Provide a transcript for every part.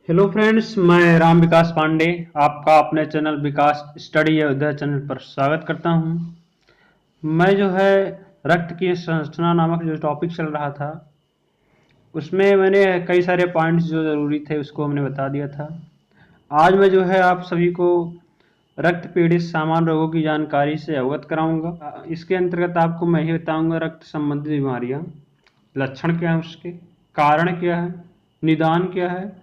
Hello friends, मैं राम विकास पांडे आपका अपने चैनल विकास स्टडी अयोध्या चैनल पर स्वागत करता हूं। मैं जो है रक्त की संरचना नामक जो टॉपिक चल रहा था उसमें मैंने कई सारे पॉइंट्स जो ज़रूरी थे उसको हमने बता दिया था। आज मैं जो है आप सभी को रक्त पीड़ित सामान्य रोगों की जानकारी से अवगत कराऊंगा। इसके अंतर्गत आपको मैं ही बताऊंगा रक्त संबंधित बीमारियां, लक्षण क्या है उसके, कारण क्या है, निदान क्या है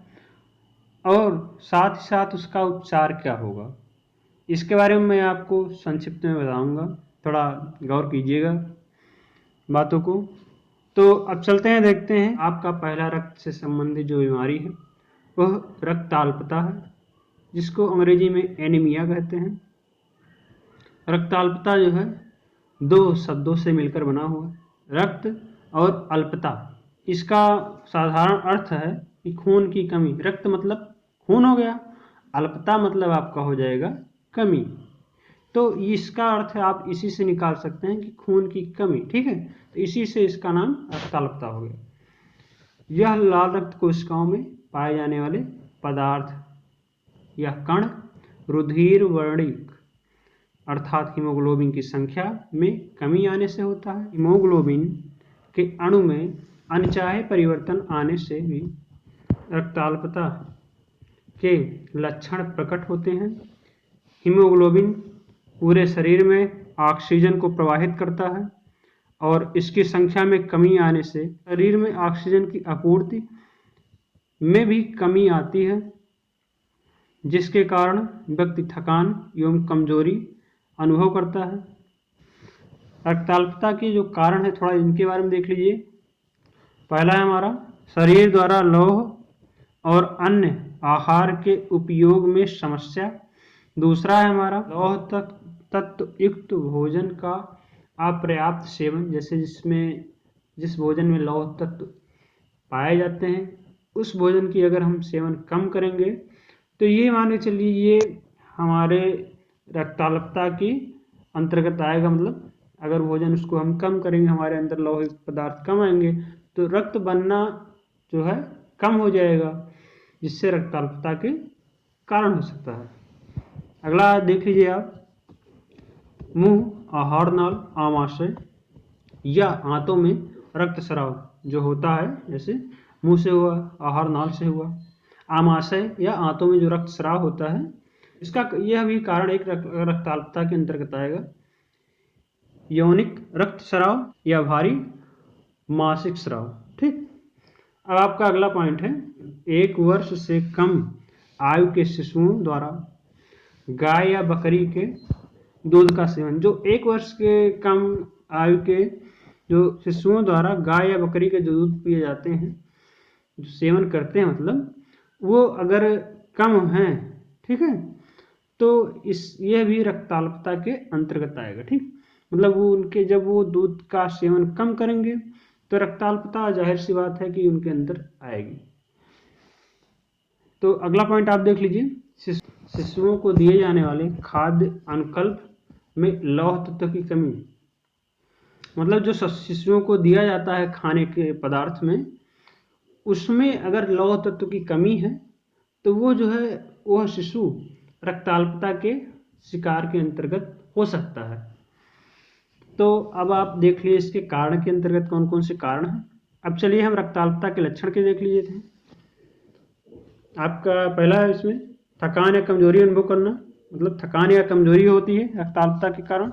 और साथ ही साथ उसका उपचार क्या होगा। इसके बारे में मैं आपको संक्षिप्त में बताऊंगा, थोड़ा गौर कीजिएगा बातों को। तो अब चलते हैं, देखते हैं। आपका पहला रक्त से संबंधित जो बीमारी है वह रक्ताल्पता है, जिसको अंग्रेजी में एनीमिया कहते हैं। रक्ताल्पता जो है दो शब्दों से मिलकर बना हुआ है, रक्त और अल्पता। इसका साधारण अर्थ है कि खून की कमी। रक्त मतलब खून हो गया, अल्पता मतलब आपका हो जाएगा कमी। तो इसका अर्थ है आप इसी से निकाल सकते हैं कि खून की कमी। ठीक है, तो इसी से इसका नाम रक्ताल्पता हो गया। यह लाल रक्त कोशिकाओं में पाए जाने वाले पदार्थ या कण रुधिर वर्णिक अर्थात हीमोग्लोबिन की संख्या में कमी आने से होता है। हीमोग्लोबिन के अणु में अनचाहे परिवर्तन आने से भी रक्ताल्पता के लक्षण प्रकट होते हैं। हीमोग्लोबिन पूरे शरीर में ऑक्सीजन को प्रवाहित करता है और इसकी संख्या में कमी आने से शरीर में ऑक्सीजन की आपूर्ति में भी कमी आती है, जिसके कारण व्यक्ति थकान एवं कमजोरी अनुभव करता है। रक्ताल्पता के जो कारण है थोड़ा इनके बारे में देख लीजिए। पहला है हमारा शरीर द्वारा लौह और अन्य आहार के उपयोग में समस्या। दूसरा है हमारा लौह तत्व युक्त भोजन का अपर्याप्त सेवन, जैसे जिस भोजन में लौह तत्व पाए जाते हैं उस भोजन की अगर हम सेवन कम करेंगे तो ये मान के चलिए ये हमारे रक्ताल्पता की अंतर्गत आएगा। मतलब अगर भोजन उसको हम कम करेंगे, हमारे अंदर लौह पदार्थ कम आएंगे तो रक्त बनना जो है कम हो जाएगा, जिससे रक्ताल्पता के कारण हो सकता है। अगला देख लीजिए आप, मुंह, आहार नाल, आमाशय या आंतों में रक्तस्राव जो होता है, जैसे मुंह से हुआ, आहार नाल से हुआ, आमाशय या आंतों में जो रक्तस्राव होता है, इसका यह भी कारण एक रक्ताल्पता के अंतर्गत आएगा। यौनिक रक्तस्राव या भारी मासिक स्राव। ठीक, अब आपका अगला पॉइंट है, 1 वर्ष से कम आयु के शिशुओं द्वारा गाय या बकरी के दूध का सेवन। जो 1 वर्ष के कम आयु के जो शिशुओं द्वारा गाय या बकरी के जो दूध पिए जाते हैं, जो सेवन करते हैं, मतलब वो अगर कम हैं, ठीक है, तो यह भी रक्ताल्पता के अंतर्गत आएगा। ठीक, मतलब वो उनके जब वो दूध का सेवन कम करेंगे तो रक्ताल्पता जाहिर सी बात है कि उनके अंदर आएगी। तो अगला पॉइंट आप देख लीजिए, शिशुओं को दिए जाने वाले खाद्य अनुकल्प में लौह तत्व की कमी। मतलब जो शिशुओं को दिया जाता है खाने के पदार्थ में, उसमें अगर लौह तत्व की कमी है तो वो जो है वह शिशु रक्ताल्पता के शिकार के अंतर्गत हो सकता है। तो अब आप देख लीजिए इसके कारण के अंतर्गत कौन कौन से कारण हैं। अब चलिए हम रक्ताल्पता के लक्षण के देख लीजिए थे। आपका पहला है इसमें थकान या कमजोरी अनुभव करना, मतलब थकान या कमजोरी होती है रक्ताल्पता के कारण।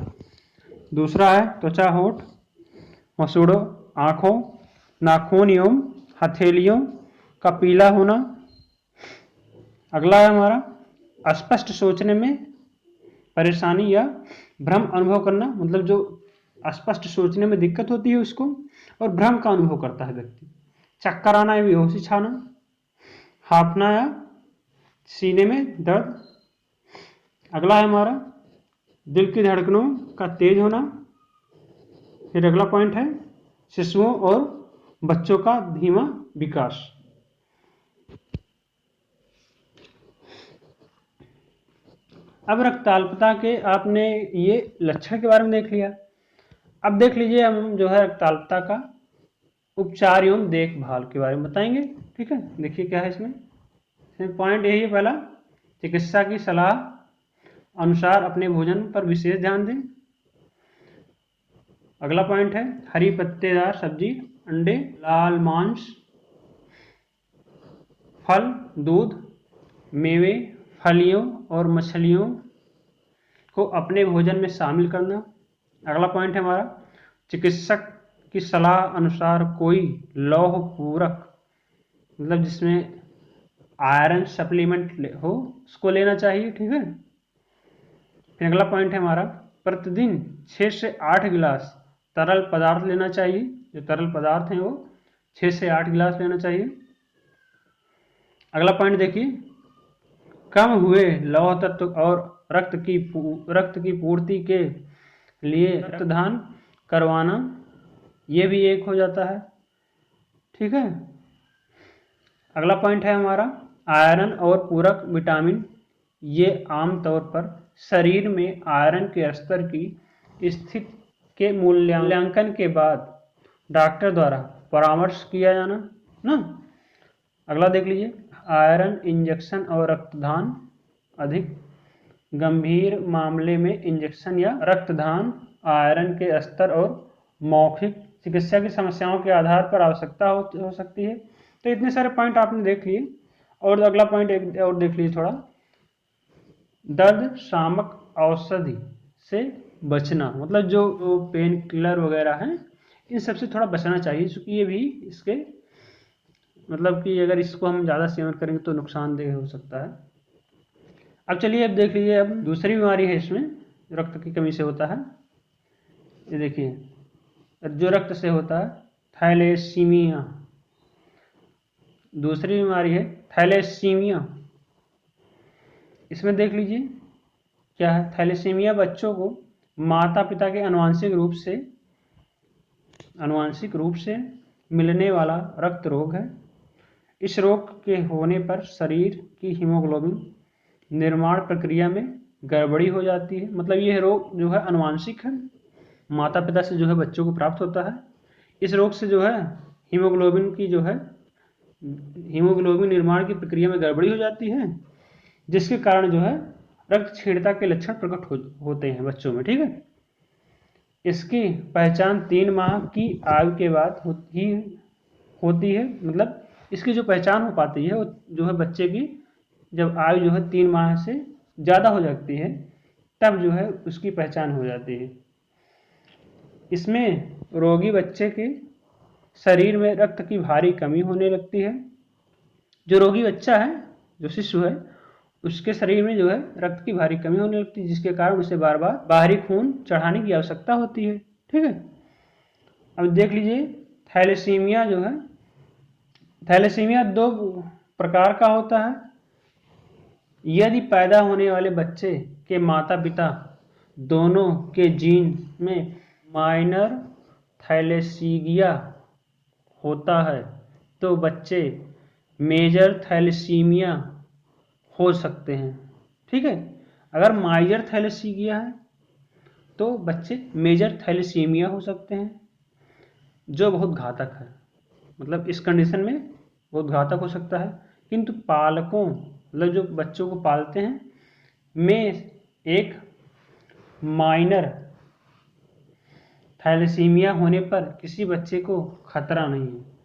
दूसरा है त्वचा, होठ, मसूड़ों, आँखों, नाखून एवं हथेलियों का पीला होना। अगला है हमारा अस्पष्ट सोचने में परेशानी या भ्रम अनुभव करना, मतलब जो स्पष्ट सोचने में दिक्कत होती है उसको, और भ्रम का अनुभव करता है व्यक्ति। चक्कर आना या बेहोशी छाना, हांफना या सीने में दर्द। अगला है हमारा दिल की धड़कनों का तेज होना। फिर अगला पॉइंट है शिशुओं और बच्चों का धीमा विकास। अब रक्ताल्पता के आपने ये लक्षण के बारे में देख लिया। अब देख लीजिए हम जो है रक्ताल्पता का उपचार एवं देखभाल के बारे में बताएंगे। ठीक है, देखिए क्या है इसमें। पॉइंट यही है पहला, चिकित्सा की सलाह अनुसार अपने भोजन पर विशेष ध्यान दें। अगला पॉइंट है हरी पत्तेदार सब्जी, अंडे, लाल मांस, फल, दूध, मेवे, फलियों और मछलियों को अपने भोजन में शामिल करना। अगला पॉइंट है हमारा, चिकित्सक की सलाह अनुसार कोई लौह पूरक, मतलब जिसमें आयरन सप्लीमेंट हो, उसको लेना चाहिए, ठीक है। फिर अगला पॉइंट है हमारा, प्रतिदिन 6 से 8 गिलास तरल पदार्थ लेना चाहिए। जो तरल पदार्थ हैं वो 6 से 8 गिलास लेना चाहिए। अगला पॉइंट देखिए, कम हुए लौह तत्व और रक्त की पूर्ति के लिए रक्तदान करवाना, ये भी एक हो जाता है, ठीक है। अगला पॉइंट है हमारा, आयरन और पूरक विटामिन, ये आमतौर पर शरीर में आयरन के स्तर की स्थिति के मूल्यांकन के बाद डॉक्टर द्वारा परामर्श किया जाना ना। अगला देख लीजिए, आयरन इंजेक्शन और रक्तदान, अधिक गंभीर मामले में इंजेक्शन या रक्तदान आयरन के स्तर और मौखिक चिकित्सा की समस्याओं के आधार पर आवश्यकता हो सकती है। तो इतने सारे पॉइंट आपने देख लिए। और अगला पॉइंट एक और देख लीजिए थोड़ा, दर्द शामक औषधि से बचना, मतलब जो पेन किलर वगैरह हैं इन सबसे थोड़ा बचना चाहिए, क्योंकि ये भी इसके मतलब कि अगर इसको हम ज़्यादा सेवन करेंगे तो नुकसानदेह हो सकता है। अब चलिए अब देख लीजिए, अब दूसरी बीमारी है इसमें रक्त की कमी से होता है। ये देखिए, जो रक्त से होता है थैलेसीमिया, दूसरी बीमारी है थैलेसीमिया। इसमें देख लीजिए क्या है, थैलेसीमिया बच्चों को माता पिता के अनुवांशिक रूप से मिलने वाला रक्त रोग है। इस रोग के होने पर शरीर की हीमोग्लोबिन निर्माण प्रक्रिया में गड़बड़ी हो जाती है। मतलब ये रोग जो है अनुवांशिक है, माता पिता से जो है बच्चों को प्राप्त होता है। इस रोग से जो है हीमोग्लोबिन निर्माण की प्रक्रिया में गड़बड़ी हो जाती है, जिसके कारण जो है रक्तक्षीणता के लक्षण प्रकट होते हैं बच्चों में, ठीक है। इसकी पहचान 3 माह की आयु के बाद होती है। मतलब इसकी जो पहचान हो पाती है वो जो है बच्चे की जब आयु जो है 3 माह से ज़्यादा हो जाती है, तब जो है उसकी पहचान हो जाती है। इसमें रोगी बच्चे के शरीर में रक्त की भारी कमी होने लगती है। जो रोगी बच्चा है, जो शिशु है, उसके शरीर में जो है रक्त की भारी कमी होने लगती है, जिसके कारण उसे बार बार बाहरी खून चढ़ाने की आवश्यकता होती है, ठीक है। अब देख लीजिए, थैलेसीमिया जो है, थैलेसीमिया 2 प्रकार का होता है। यदि पैदा होने वाले बच्चे के माता पिता दोनों के जीन में माइनर थैलेसीमिया होता है तो बच्चे मेजर थैलेसीमिया हो सकते हैं, ठीक है। अगर माइनर थैलेसीमिया है तो बच्चे मेजर थैलेसीमिया हो सकते हैं, जो बहुत घातक है। मतलब इस कंडीशन में बहुत घातक हो सकता है। किंतु पालकों, मतलब जो बच्चों को पालते हैं, में एक माइनर थैलेसीमिया होने पर किसी बच्चे को खतरा नहीं है।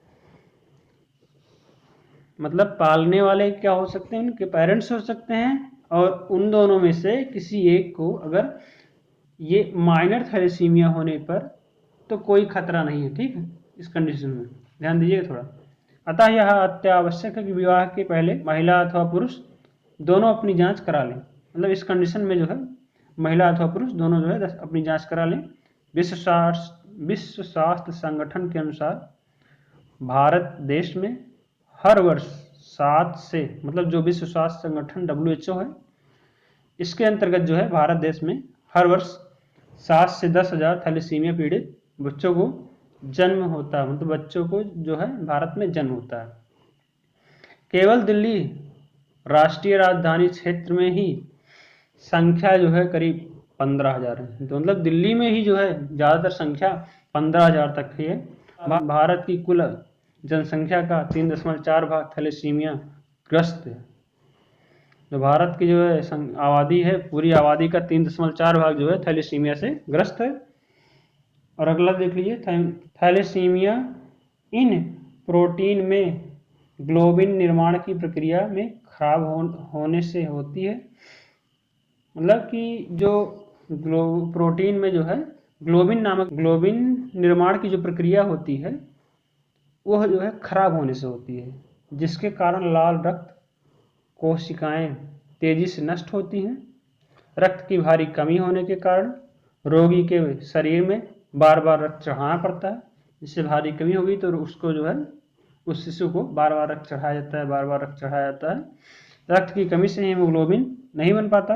मतलब पालने वाले क्या हो सकते हैं, उनके पेरेंट्स हो सकते हैं, और उन दोनों में से किसी एक को अगर ये माइनर थैलेसीमिया होने पर तो कोई खतरा नहीं है, ठीक है। इस कंडीशन में ध्यान दीजिएगा थोड़ा। अतः यह अत्यावश्यक है कि विवाह के पहले महिला अथवा पुरुष दोनों अपनी जांच करा लें। मतलब इस कंडीशन में जो है महिला अथवा पुरुष दोनों जो है अपनी जांच करा लें। विश्व स्वास्थ्य संगठन के अनुसार भारत देश में हर वर्ष 7 से, मतलब जो विश्व स्वास्थ्य संगठन WHO है, इसके अंतर्गत जो है भारत देश में हर वर्ष 7 से 10 हजार थैलेसीमिया पीड़ित बच्चों को जन्म होता है। मतलब बच्चों को जो है भारत में जन्म होता है। केवल दिल्ली राष्ट्रीय राजधानी क्षेत्र में ही संख्या जो है करीब 15,000 है। तो मतलब दिल्ली में ही जो है ज़्यादातर संख्या 15,000 तक ही है। भारत की कुल जनसंख्या का 3.4 भाग थैलेसीमिया ग्रस्त है, जो भारत की जो है आबादी है, पूरी आबादी का 3.4 भाग जो है थैलेसीमिया से ग्रस्त है। और अगला देख लीजिए, थैलेसीमिया इन प्रोटीन में ग्लोबिन निर्माण की प्रक्रिया में खराब होने से होती है। मतलब कि जो प्रोटीन में जो है ग्लोबिन निर्माण की जो प्रक्रिया होती है वह जो है खराब होने से होती है, जिसके कारण लाल रक्त कोशिकाएं तेजी से नष्ट होती हैं। रक्त की भारी कमी होने के कारण रोगी के शरीर में बार बार रक्त चढ़ाना पड़ता है। जिससे भारी कमी होगी तो उसको जो है उस शिशु को बार बार रक्त चढ़ाया जाता है, बार बार रक्त चढ़ाया जाता है। रक्त की कमी से हीमोग्लोबिन नहीं बन पाता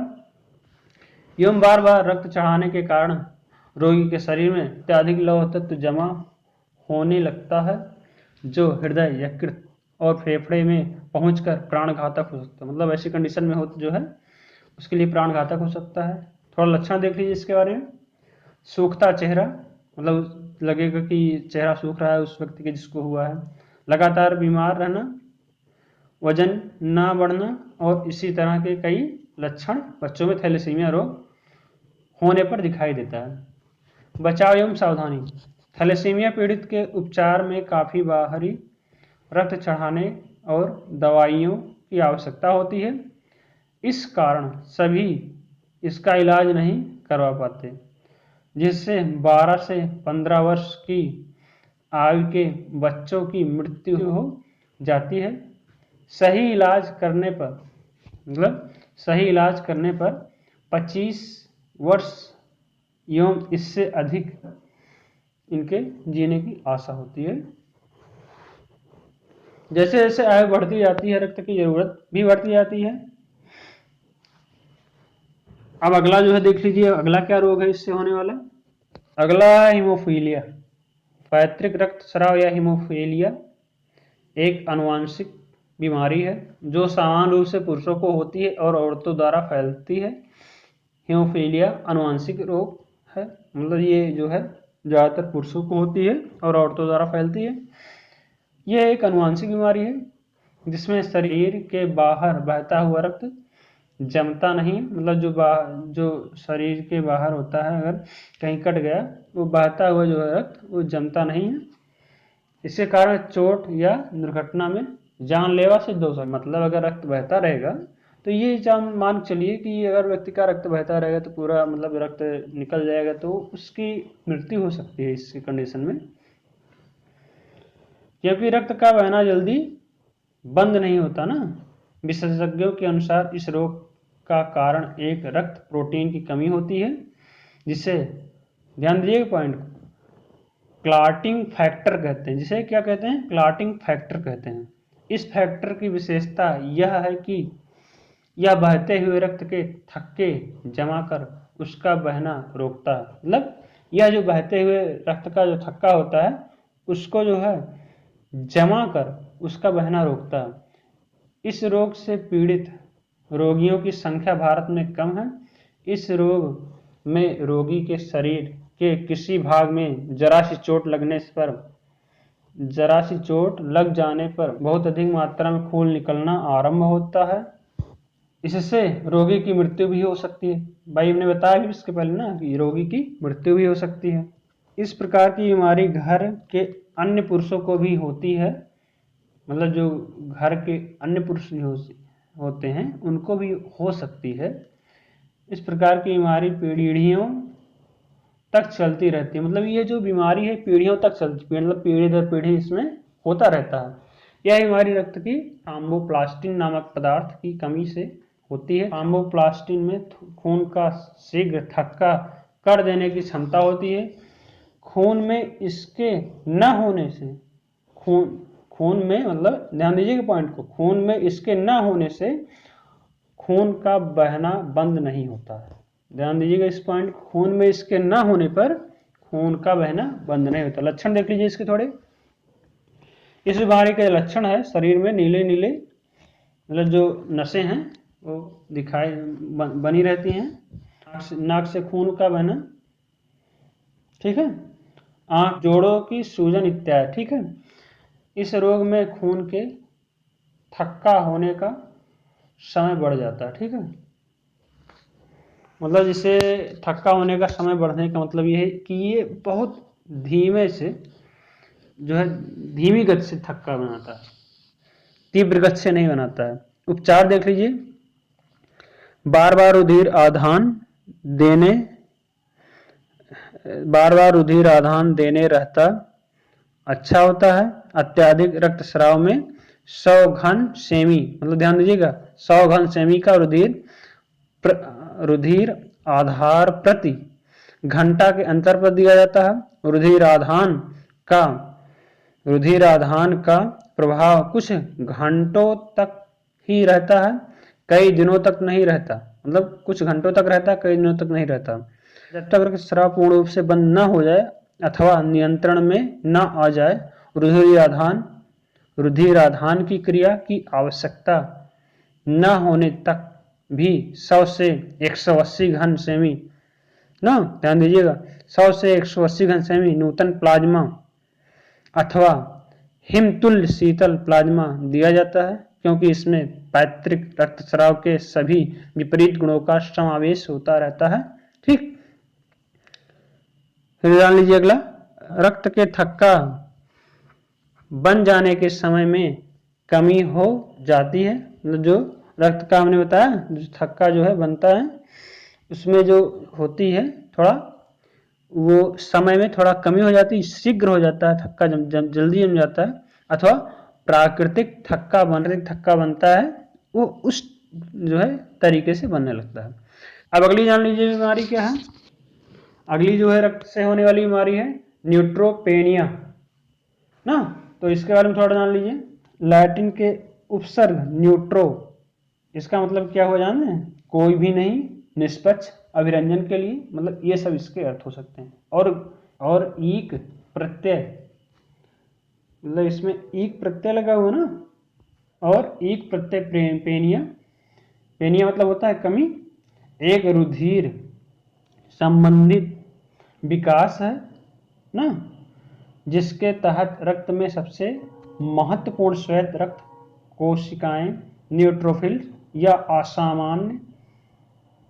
एवं बार बार रक्त चढ़ाने के कारण रोगी के शरीर में अत्यधिक लौह तत्व जमा होने लगता है, जो हृदय, यकृत और फेफड़े में पहुंचकर प्राणघातक हो सकता है। मतलब ऐसी कंडीशन में हो जो है उसके लिए प्राणघातक हो सकता है। थोड़ा लक्षण देख लीजिए इसके बारे में। सूखता चेहरा, मतलब लगेगा कि चेहरा सूख रहा है उस व्यक्ति के जिसको हुआ है। लगातार बीमार रहना, वजन ना बढ़ना और इसी तरह के कई लक्षण बच्चों में थैलेसीमिया रोग होने पर दिखाई देता है। बचाव एवं सावधानी। थैलेसीमिया पीड़ित के उपचार में काफ़ी बाहरी रक्त चढ़ाने और दवाइयों की आवश्यकता होती है। इस कारण सभी इसका इलाज नहीं करवा पाते, जिससे 12 से 15 वर्ष की आयु के बच्चों की मृत्यु हो जाती है। सही इलाज करने पर 25 वर्ष एवं इससे अधिक इनके जीने की आशा होती है। जैसे जैसे आयु बढ़ती जाती है रक्त की जरूरत भी बढ़ती जाती है। अब अगला जो है देख लीजिए, अगला क्या रोग है इससे होने वाला। अगला हीमोफीलिया। पैतृक रक्तस्राव या हीमोफीलिया एक आनुवंशिक बीमारी है जो सामान्य रूप से पुरुषों को होती है और औरतों द्वारा फैलती है। हीमोफीलिया आनुवंशिक रोग है, मतलब ये जो है ज़्यादातर पुरुषों को होती है और औरतों द्वारा फैलती है। यह एक आनुवंशिक बीमारी है जिसमें शरीर के बाहर बहता हुआ रक्त जमता नहीं, मतलब जो शरीर के बाहर होता है अगर कहीं कट गया वो बहता हुआ जो है रक्त वो जमता नहीं है। इसके कारण चोट या दुर्घटना में जानलेवा सिद्ध हो सकता है। मतलब अगर रक्त बहता रहेगा तो ये जान मान चलिए कि अगर व्यक्ति का रक्त बहता रहेगा तो पूरा मतलब रक्त निकल जाएगा तो उसकी मृत्यु हो सकती है इस कंडीशन में, क्योंकि रक्त का बहना जल्दी बंद नहीं होता ना। विशेषज्ञों के अनुसार इस रोग का कारण एक रक्त प्रोटीन की कमी होती है, जिसे ध्यान दीजिए पॉइंट को क्लॉटिंग फैक्टर कहते हैं। जिसे क्या कहते हैं? क्लॉटिंग फैक्टर कहते हैं। इस फैक्टर की विशेषता यह है कि यह बहते हुए रक्त के थक्के जमा कर उसका बहना रोकता है। मतलब यह जो बहते हुए रक्त का जो थक्का होता है उसको जो है जमा कर उसका बहना रोकता है। इस रोग से पीड़ित रोगियों की संख्या भारत में कम है। इस रोग में रोगी के शरीर के किसी भाग में जरा सी चोट लग जाने पर बहुत अधिक मात्रा में खून निकलना आरंभ होता है। इससे रोगी की मृत्यु भी हो सकती है। भाई हमने बताया भी इसके पहले ना कि रोगी की मृत्यु भी हो सकती है। इस प्रकार की बीमारी घर के अन्य पुरुषों को भी होती है, मतलब जो घर के अन्य पुरुष होते हैं उनको भी हो सकती है। इस प्रकार की बीमारी पीढ़ियों तक चलती रहती है। मतलब ये जो बीमारी है पीढ़ियों तक चलती है, मतलब पीढ़ी दर पीढ़ी इसमें होता रहता है। यह बीमारी रक्त की थ्रोम्बोप्लास्टिन नामक पदार्थ की कमी से होती है। थ्रोम्बोप्लास्टिन में खून का शीघ्र थक्का कर देने की क्षमता होती है। खून में इसके न होने से खून में, मतलब ध्यान दीजिए पॉइंट को, खून में इसके न होने से खून का बहना बंद नहीं होता है। ध्यान दीजिएगा इस पॉइंट, खून में इसके न होने पर खून का बहना बंद नहीं होता। लक्षण देख लीजिए इसके थोड़े। इस बीमारी के लक्षण है शरीर में नीले नीले, मतलब जो नसें हैं वो दिखाई बनी रहती हैं, नाक से खून का बहना, ठीक है, आंख, जोड़ों की सूजन इत्यादि, ठीक है। इस रोग में खून के थक्का होने का समय बढ़ जाता है। ठीक है, मतलब जिसे थक्का होने का समय बढ़ने का मतलब ये है कि ये बहुत धीमे से जो है धीमी गति से थक्का बनाता है, तीव्र गति से नहीं बनाता है। उपचार देख लीजिए, बार बार रुधिर आधान देने रहता अच्छा होता है। अत्याधिक रक्तस्राव में 100 घन सेमी, मतलब ध्यान दीजिएगा 100 घन सेमी का रुधिर आधार प्रति घंटा के अंतर पर दिया जाता है। रुधिर आधान का प्रभाव कुछ घंटों तक ही रहता है, कई दिनों तक नहीं रहता। मतलब कुछ घंटों तक रहता है, कई दिनों तक नहीं रहता। जब तक रक्तस्राव पूर्ण रूप से बंद न हो जाए अथवा नियंत्रण में न आ जाए, रुधिर आधान की क्रिया की आवश्यकता न होने तक भी 100 से 180 घन सेमी, ना ध्यान दीजिएगा, 100 से 180 घन सेमी नूतन प्लाज्मा अथवा हिमतुल्य शीतल प्लाज्मा दिया जाता है, क्योंकि इसमें पैतृक रक्तस्राव के सभी विपरीत गुणों का समावेश होता रहता है। ठीक, फिर जान लीजिए अगला, रक्त के थक्का बन जाने के समय में कमी हो जाती है। मतलब जो रक्त का हमने बताया, जो थक्का जो है बनता है उसमें जो होती है थोड़ा वो समय में थोड़ा कमी हो जाती है, शीघ्र हो जाता है थक्का, जल्दी जम जाता है, अथवा प्राकृतिक थक्का बनता है वो उस जो है तरीके से बनने लगता है। अब अगली जान लीजिए बीमारी क्या है। अगली जो है रक्त से होने वाली बीमारी है न्यूट्रोपेनिया ना, तो इसके बारे में थोड़ा जान लीजिए। लैटिन के उपसर्ग न्यूट्रो, इसका मतलब क्या हो जानते हैं, कोई भी नहीं, निष्पक्ष, अभिरंजन के लिए, मतलब ये सब इसके अर्थ हो सकते हैं। और ईक प्रत्यय, मतलब इसमें ईक प्रत्यय लगा हुआ ना, और ईक प्रत्यय पेनिया मतलब होता है कमी, एक रुधिर संबंधित विकास है ना, जिसके तहत रक्त में सबसे महत्वपूर्ण श्वेत रक्त कोशिकाएं न्यूट्रोफिल या असामान्य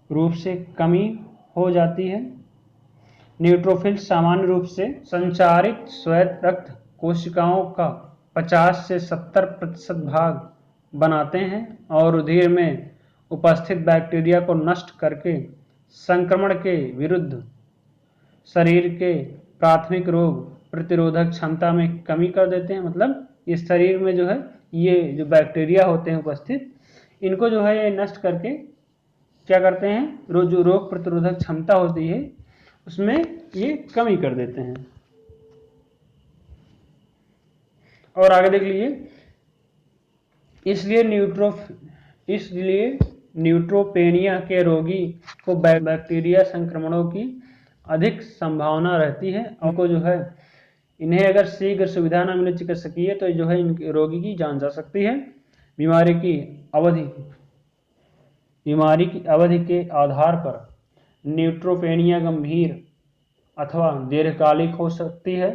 रूप से कमी हो जाती है। न्यूट्रोफिल सामान्य रूप से संचारित श्वेत रक्त कोशिकाओं का 50 से 70% भाग बनाते हैं और रुधिर में उपस्थित बैक्टीरिया को नष्ट करके संक्रमण के विरुद्ध शरीर के प्राथमिक रोग प्रतिरोधक क्षमता में कमी कर देते हैं। मतलब इस शरीर में जो है ये जो बैक्टीरिया होते हैं उपस्थित, इनको जो है ये नष्ट करके क्या करते हैं, जो रोग प्रतिरोधक क्षमता होती है उसमें ये कमी कर देते हैं। और आगे देख लीजिए, इसलिए न्यूट्रोपेनिया के रोगी को बैक्टीरिया संक्रमणों की अधिक संभावना रहती है। उनको जो है इन्हें अगर शीघ्र सुविधा न मिले चिकित्सकीय तो जो है इनके रोगी की जान जा सकती है। बीमारी की अवधि के आधार पर न्यूट्रोपेनिया गंभीर अथवा दीर्घकालिक हो सकती है।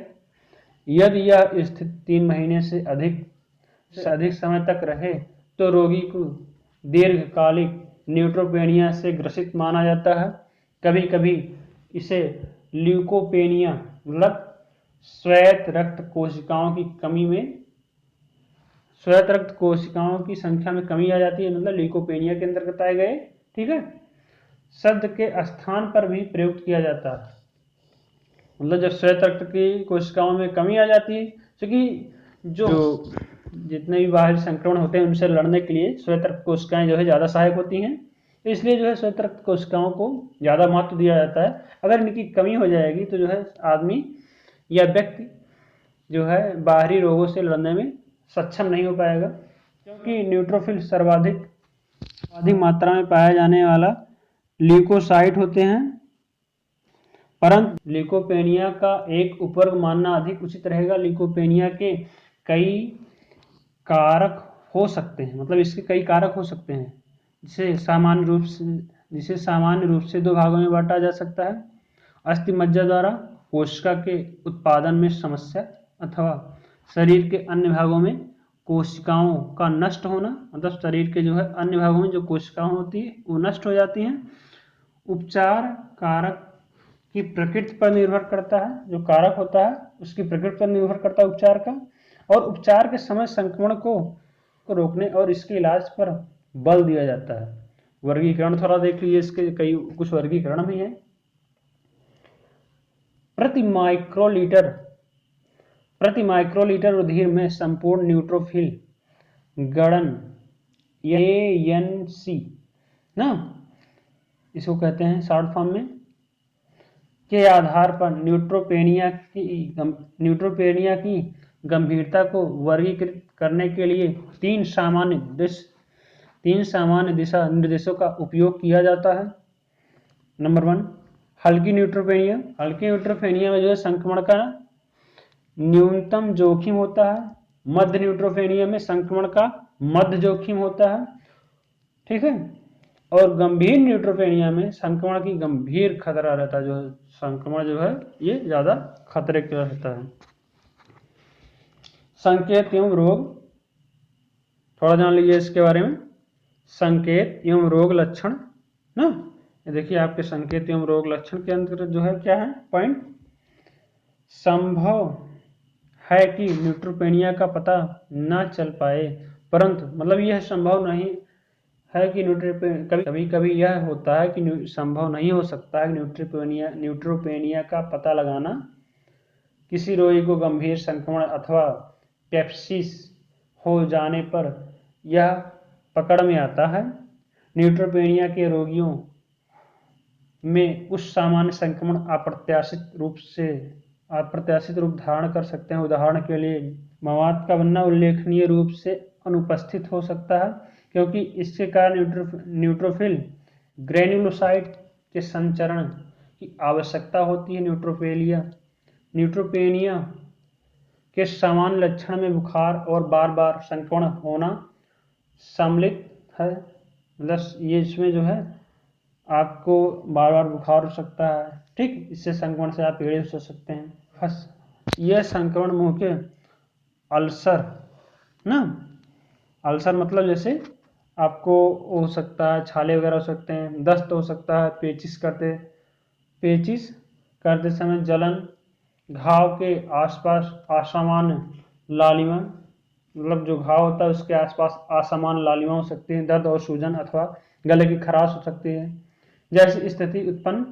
यदि यह स्थिति 3 महीने से अधिक समय तक रहे तो रोगी को दीर्घकालिक न्यूट्रोपेनिया से ग्रसित माना जाता है। कभी कभी इसे ल्यूकोपेनिया, मतलब श्वेत रक्त कोशिकाओं की संख्या में कमी आ जाती है, मतलब ल्यूकोपेनिया के अंतर्गत आए गए। ठीक है, शब्द के स्थान पर भी प्रयुक्त किया जाता है। मतलब जब श्वेत रक्त की कोशिकाओं में कमी आ जाती है, क्योंकि जो जितने भी बाहरी संक्रमण होते हैं उनसे लड़ने के लिए श्वेत रक्त कोशिकाएं जो है ज़्यादा सहायक होती हैं, तो इसलिए जो है श्वेत रक्त कोशिकाओं को ज़्यादा महत्व दिया जाता है। अगर इनकी कमी हो जाएगी तो जो है आदमी या व्यक्ति जो है बाहरी रोगों से लड़ने में सक्षम नहीं हो पाएगा, क्योंकि न्यूट्रोफिल सर्वाधिक मात्रा में पाया जाने वाला ल्यूकोसाइट होते हैं। परंतु ल्यूकोपेनिया का एक उपवर्ग मानना अधिक उचित रहेगा। ल्यूकोपेनिया के कई कारक हो सकते हैं, मतलब इसके कई कारक हो सकते हैं, जिसे सामान्य रूप से 2 भागों में बांटा जा सकता है। अस्थि मज्जा द्वारा कोशिका के उत्पादन में समस्या अथवा शरीर के अन्य भागों में कोशिकाओं का नष्ट होना, मतलब शरीर के जो है अन्य भागों में जो कोशिकाएं होती है वो नष्ट हो जाती हैं। उपचार कारक की प्रकृति पर निर्भर करता है, जो कारक होता है उसकी प्रकृति पर निर्भर करता है उपचार का, और उपचार के समय संक्रमण को रोकने और इसके इलाज पर बल दिया जाता है। वर्गीकरण थोड़ा देख लीजिए, इसके कई कुछ वर्गीकरण भी हैं। प्रति माइक्रोलीटर रुधिर में संपूर्ण न्यूट्रोफिल गणन ANC ना, इसको कहते हैं शॉर्ट फॉर्म में, के आधार पर न्यूट्रोपेनिया की गंभीरता को वर्गीकृत करने के लिए तीन सामान्य दिशा निर्देशों का उपयोग किया जाता है। नंबर 1, हल्की न्यूट्रोपेनिया। हल्की न्यूट्रोपेनिया में जो है संक्रमण का न्यूनतम जोखिम होता है। मध्य न्यूट्रोपेनिया में संक्रमण का मध्य जोखिम होता है, ठीक है। और गंभीर न्यूट्रोपेनिया में संक्रमण की गंभीर खतरा रहता है, जो संक्रमण जो है ये ज्यादा खतरे का रहता है। संकेत एवं रोग थोड़ा जान लीजिए इसके बारे में। संकेत एवं रोग लक्षण ना, ये देखिए आपके संकेत एवं रोग लक्षण के अंतर्गत जो है क्या है पॉइंट। संभव है कि न्यूट्रोपेनिया का पता न चल पाए, परंतु मतलब यह संभव नहीं है कि कभी कभी यह होता है कि संभव नहीं हो सकता है न्यूट्रोपेनिया का पता लगाना। किसी रोगी को गंभीर संक्रमण अथवा पेप्सिस हो जाने पर यह पकड़ में आता है। न्यूट्रोपेनिया के रोगियों में उस सामान्य संक्रमण अप्रत्याशित रूप धारण कर सकते हैं। उदाहरण के लिए मवाद का बनना उल्लेखनीय रूप से अनुपस्थित हो सकता है, क्योंकि इसके कारण न्यूट्रोफिल ग्रेन्युलोसाइट के संचरण की आवश्यकता होती है। न्यूट्रोपेनिया के सामान्य लक्षण में बुखार और बार बार संक्रमण होना सम्मिलित है। मतलब ये इसमें जो है आपको बार बार बुखार हो सकता है, ठीक, इससे संक्रमण से आप पीड़ित हो सकते हैं। यह संक्रमण मुंह के अल्सर ना, अल्सर मतलब जैसे आपको हो सकता है छाले वगैरह हो सकते हैं, दस्त हो सकता है, पेचिस करते समय जलन, घाव के आसपास असामान्य लालिमा, मतलब जो घाव होता है उसके आसपास असामान्य लालिमा हो सकती है, दर्द और सूजन अथवा गले की खराश हो सकती है, जैसी स्थिति उत्पन्न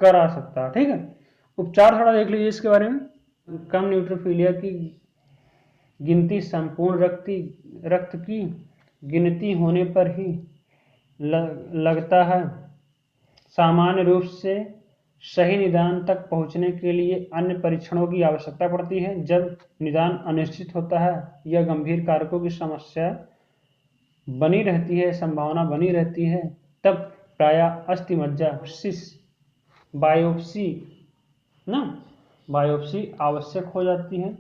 करा सकता है, ठीक है। उपचार थोड़ा देख लीजिए इसके बारे में। कम न्यूट्रोफिलिया की गिनती संपूर्ण रक्त की गिनती होने पर ही लगता है। सामान्य रूप से सही निदान तक पहुंचने के लिए अन्य परीक्षणों की आवश्यकता पड़ती है। जब निदान अनिश्चित होता है या गंभीर कारकों की समस्या बनी रहती है, संभावना बनी रहती है, तब प्रायः अस्थिमज्जा बायोप्सी आवश्यक हो जाती है।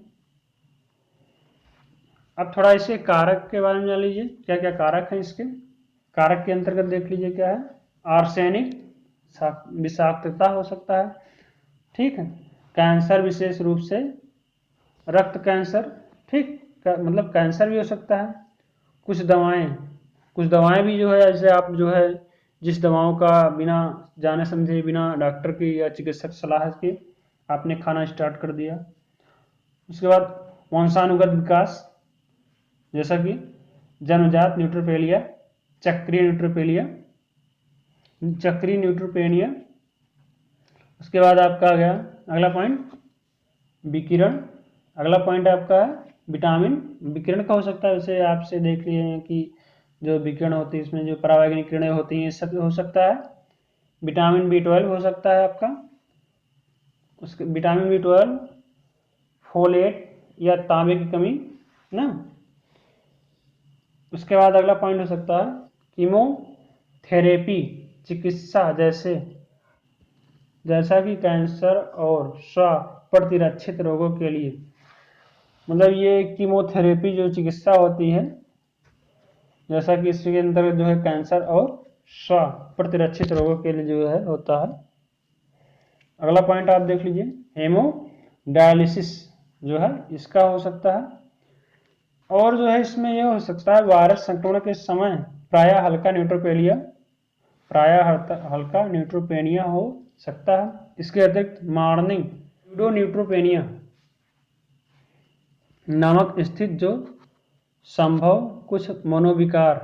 अब थोड़ा इसे कारक के बारे में जान लीजिए, क्या क्या कारक हैं इसके। कारक के अंतर्गत देख लीजिए क्या है। आर्सेनिक विषाक्तता हो सकता है, ठीक है। कैंसर, विशेष रूप से रक्त कैंसर, ठीक, मतलब कैंसर भी हो सकता है। कुछ दवाएं भी जो है, जैसे आप जो है जिस दवाओं का बिना जाने समझे, बिना डॉक्टर की या चिकित्सक सलाह के आपने खाना स्टार्ट कर दिया। उसके बाद वंशानुगत विकास, जैसा कि जन्मजात न्यूट्रोपेनिया, चक्रीय न्यूट्रोपेनिया। उसके बाद आपका आ गया अगला पॉइंट विकिरण। अगला पॉइंट आपका है विटामिन। विकिरण का हो सकता है, वैसे आपसे देख लिए हैं कि जो विकिरण होती है इसमें जो परावैंगनिक किरणें होती हैं, सब हो सकता है। विटामिन B12 हो सकता है आपका। उसके विटामिन B12, फोलेट या तांबे की कमी ना। उसके बाद अगला पॉइंट हो सकता है कीमोथेरेपी चिकित्सा, जैसा कि कैंसर और प्रतिरक्षित रोगों के लिए। मतलब ये कीमोथेरेपी जो चिकित्सा होती है, जैसा कि इसके अंदर जो है कैंसर और प्रतिरक्षित रोगों के लिए जो है होता है। अगला पॉइंट आप देख लीजिए हेमोडायलिसिस जो है इसका हो सकता है। और जो है इसमें यह हो सकता है वायरस संक्रमण के समय प्रायः हल्का न्यूट्रोपेनिया हो सकता है। इसके अतिरिक्त मॉर्निंग न्यूट्रोपेनिया नामक स्थिति जो संभव कुछ मनोविकार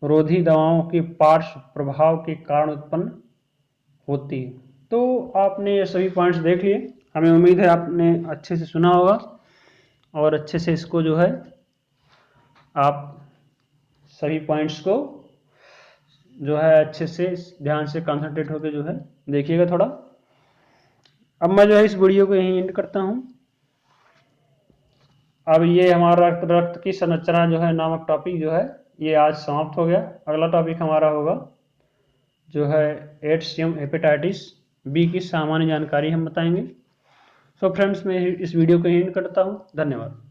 रोधी दवाओं के पार्श्व प्रभाव के कारण उत्पन्न होती है। तो आपने ये सभी पॉइंट्स देख लिए, हमें उम्मीद है आपने अच्छे से सुना होगा और अच्छे से इसको जो है आप सभी पॉइंट्स को जो है अच्छे से ध्यान से कंसंट्रेट होकर जो है देखिएगा थोड़ा। अब मैं जो है इस वीडियो को यहीं एंड करता हूँ। अब ये हमारा रक्त की संरचना जो है नामक टॉपिक जो है ये आज समाप्त हो गया। अगला टॉपिक हमारा होगा जो है एड्स एवं हेपेटाइटिस बी की सामान्य जानकारी हम बताएंगे। सो फ्रेंड्स, मैं इस वीडियो को एंड करता हूँ। धन्यवाद।